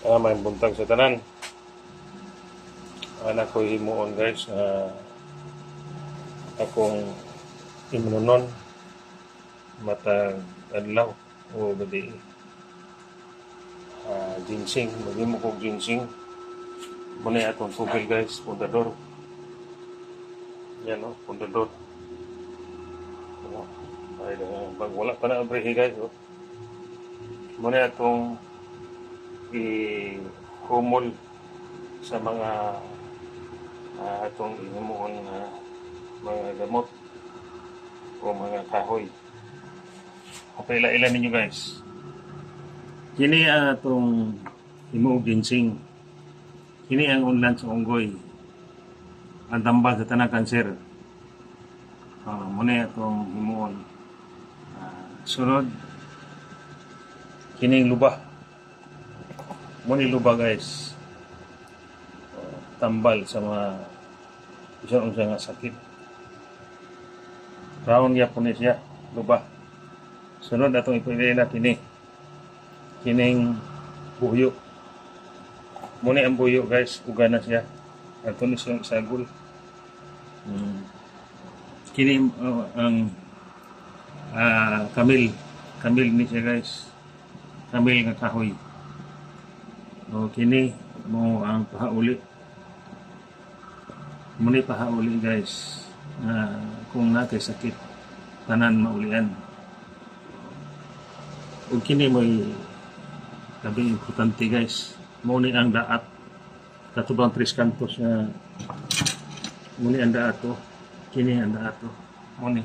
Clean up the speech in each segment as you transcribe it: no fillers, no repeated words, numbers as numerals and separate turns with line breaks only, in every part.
May buntag sa tanan. Anak ko himuon guys akong imnunon matag adlaw o gadi ginseng maghimo kog ginseng muna atong tubig guys pundador yan pundador ay pag wala pa na abrihe guys muna atong i-humol sa mga atong ihimuon na mga gamot o mga kahoy. Okay, ila ninyo guys. Kini atong himuog ginseng. Kini ang unlan sa unggoy. Ang tambal sa tanang kanser. Muna atong himuon. Sunod, kining lubah. Muna lubah guys. Tambal sa mga isang nga sakit. Round yapon siya, lubah. Sunod atong ipilay na kining buyo. Muna ang buyo guys, uga na siya. Atong siyang isagol. Kini ang kamil ni siya guys. Kamil nga kahoy. O kini mo ang pahauli. Muna pahauli guys. Kung natay sakit tanan maulian. Ug kini mo'y labing importante guys. Mo ni ang daat katubang 3 kantos nga muni ang daat to. Kini ang daat to. Muni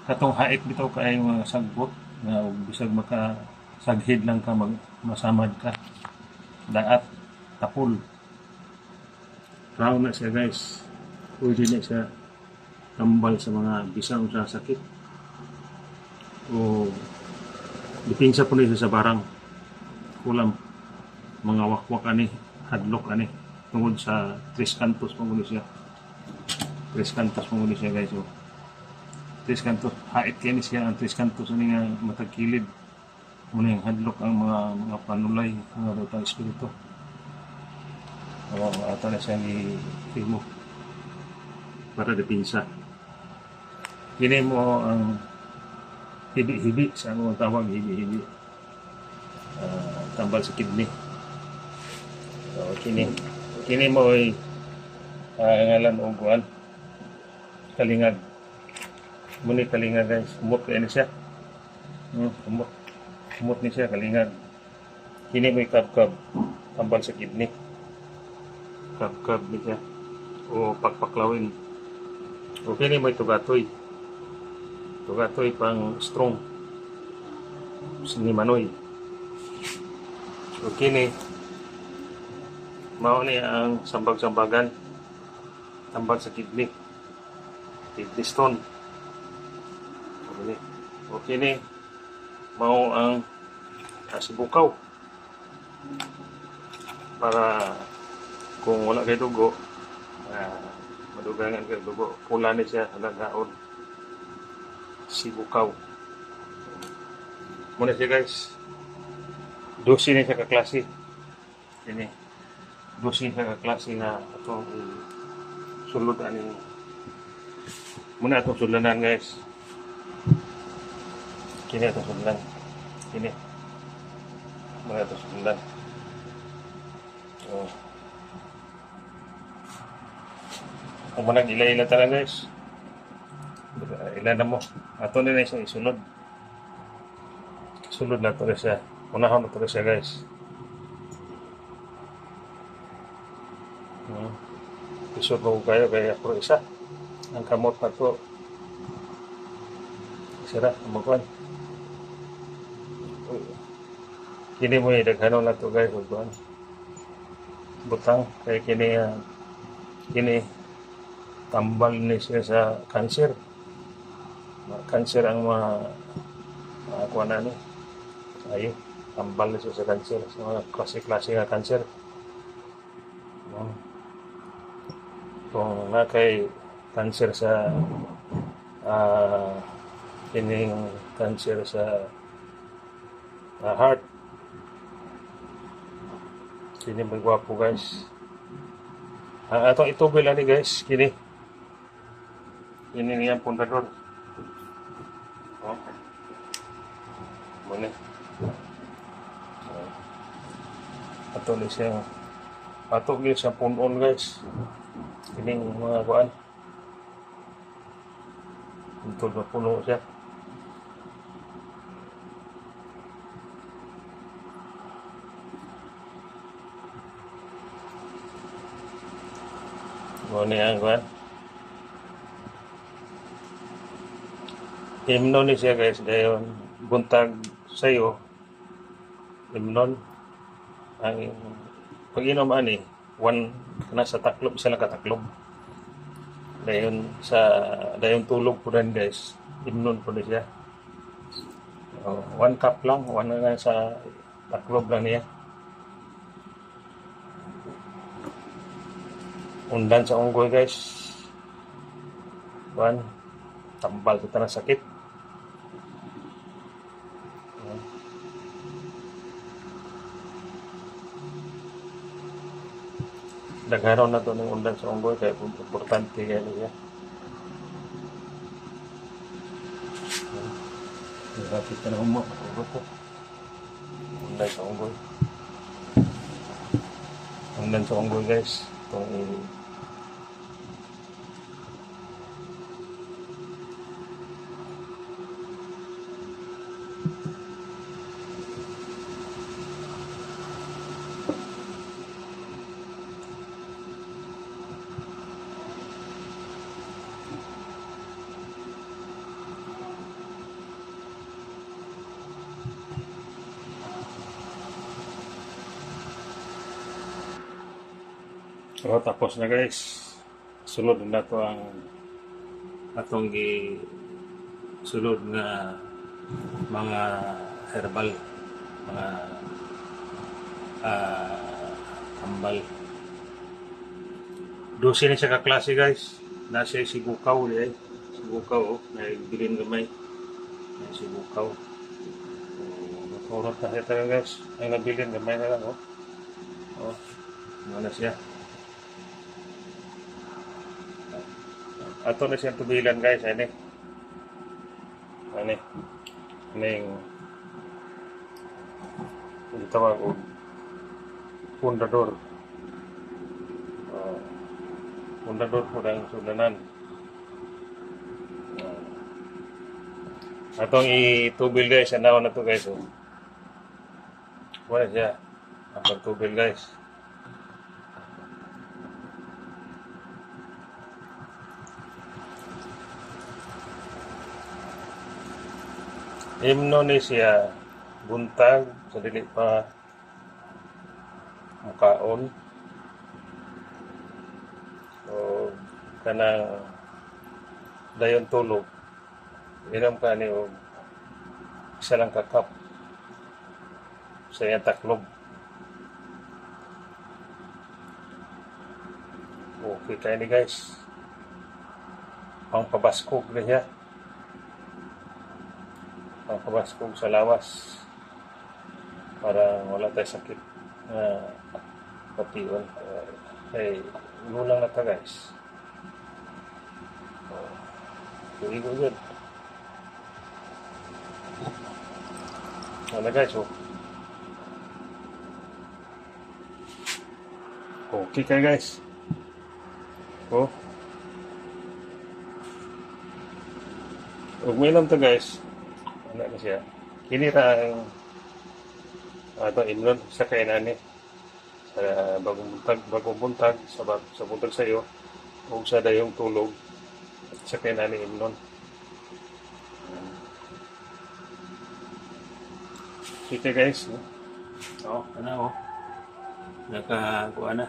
katong haik bitaw kay mga sagbot nga bisag maka saghid lang ka masamad ka. Daat tapul. Raw na siya guys. Pwede na siya tambal sa mga bisang sa sakit o dipinsa po niya sa barang kulam mga wakwak ani hadlok ani tungod sa 3 kantos pangulo siya 3 kantos pangulo siya guys 3 kantos hait kaya siya ang 3 kantos ani nga matagkilid muna yung hadlok ang mga panulay mga daw espiritu ato na siya ni Timo para dipinsa. Kini mo ang hibi-hibi sa among tawag hibi-hibi. Tambal sa kidney. So, kini mo ay ngalan o kuan kalingag. Muni kalingag guys. Umot kaya ni siya. Umot ni siya kalingag. Kini mo kab-kab tambal sa kidney. Kab-kab ni siya. O pagpaklawin. O kini mo tugatoy. Tugatoy pang strong sinimanoy. So kini mao ni ang sambag-sambagan tambal sa kidney stone. O kini mao ang sibukaw para kung wala kay dugo madugangan kay dugo pula ni siya nagaon sibukaw. Muna siya guys. 12 na siya kaklase. Ini 12 siya kaklase na atong sulod ani. Muna atong sulanan guys. Kini atong sulanan. Kini. Muna atong sulanan. Kung manang ila-ila talaga guys. Ilan na mo. Ato na siya isunod. Sulod na ito siya. Unahon na ito siya guys. Isod mo kayo kaya pro isa. Ang kamot na ito. Isira. Amakuan. Kini mo daghanon na ito guys. Butang. Kaya kini tambal ni siya sa cancer. Cancer ang kuha na ayun, tambal na siya sa cancer sa mga klase-klase nga cancer. Kung na kay cancer sa kining cancer sa heart Kini may gwapo guys. Ang atong itubil ani guys, kini. Kini niyang pundador. Oh. Muna. Ato ni siya. Ato ni siya punon guys. Kini mga kuan. Untuk mapuno siya. Muna ang kuan. Himno ni siya guys, dayon buntag sayo. Himnon ang pag-inom ani, one nasa taklob sila kataklob. Dayon tulog po rin guys. Himnon po rin siya. One cup lang, one na sa taklob lang niya. Undan sa unggoy guys. One tambal kita na sakit. Dagharon na to ng undan sa unggoy kaya importante kaya niya. Nakapit ka na umak. Undan sa unggoy. Undan sa unggoy guys. Itong so, tapos na guys. Sulod na to ang atong sulod nga mga herbal, mga tambal. Dosi ni siya kaklase guys. Nasa sigukaw di ay. Sigukaw bilin gamay. Sigukaw. Makurot na siya talaga guys. Ay nabilin gamay na lang Ano siya. Ato na siyang tubilan guys, ano yung tawag o pundador. Pundador po ng sudanan. Atong itubil guys, anaw na to guys. Wala siya. Atong tubil guys. Himno ni siya buntag sa dili pa mukaon o kanang dayon tulog inom ka ni og isa lang kakap sa iyang taklob. Okay tayo ni guys, pang pabaskog na siya. Ang kabaskog sa lawas para wala tayo sakit na patiwan ay gulang na ta guys. Tuligo yun na guys. Okay kayo guys. Huwag mo inom to guys. Ano na siya. Kinira ang inlon sa kainan ni sa bagong buntag sa buntag sa iyo o sa dayong tulog sa kainan ni inlon. Kita guys. Nakakuha na.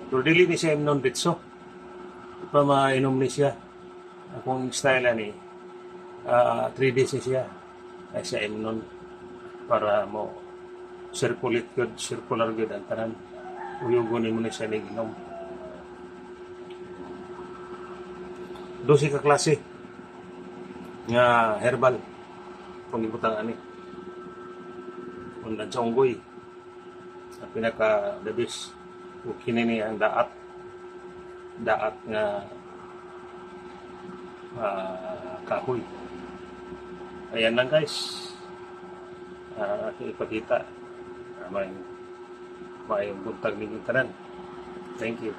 Pero dili ni siya inlon bitso. Pa mainom ni siya. Akong style ani 3 days siya ay sa imnon para mo circular good ang tanan uyugon mo ni siya inom. Dosi ka klase nga herbal kung ibutang ani Unda Jonggoy. Ang pinaka the best ug kini ni ang daat nga kahoy. Ayan lang guys. Ipakita may buntag ning tanan. Thank you.